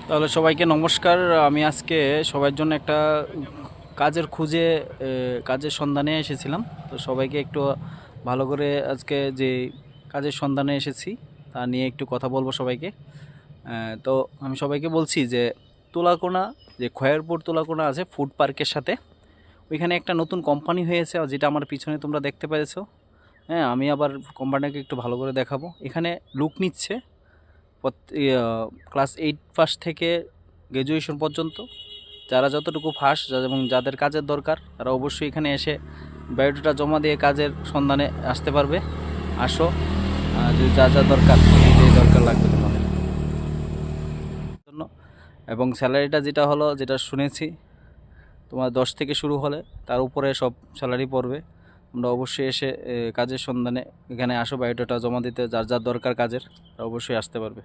তাহলে সবাইকে নমস্কার। আমি আজকে সবার জন্য একটা কাজের খুঁজে কাজের সন্ধানে এসেছিলাম। তো সবাইকে একটু ভালো করে আজকে যে কাজের সন্ধানে এসেছি তা নিয়ে একটু কথা বলবো সবাইকে। তো আমি সবাইকে বলছি যে তুলাকোনা, যে খয়েরপুর তুলাকোনা আছে ফুড পার্কের সাথে, ওইখানে একটা নতুন কোম্পানি হয়েছে যেটা আমার পিছনে তোমরা দেখতে পেয়েছো। হ্যাঁ, আমি আবার কোম্পানিটাকে একটু ভালো করে দেখাবো। এখানে লুক নিচ্ছে ক্লাস 8 পাস থেকে গ্র্যাজুয়েশন পর্যন্ত, যারা যতটুকু ফার্স্ট এবং যাদের কাজের দরকার তারা অবশ্যই এখানে এসে বায়োডাটা জমা দিয়ে কাজের সন্ধানে আসতে পারবে। আসো, যদি যা যা দরকার এই দরকার লাগবে তোমাদের জন্য। এবং স্যালারিটা যেটা হলো, যেটা শুনেছি তোমার 10 থেকে শুরু হলে তার উপরে সব স্যালারি পড়বে। তোমরা অবশ্যই এসে কাজের সন্ধানে এখানে আসো, বায়োডাটা জমা দিতে যার যার দরকার কাজের অবশ্যই আসতে পারবে।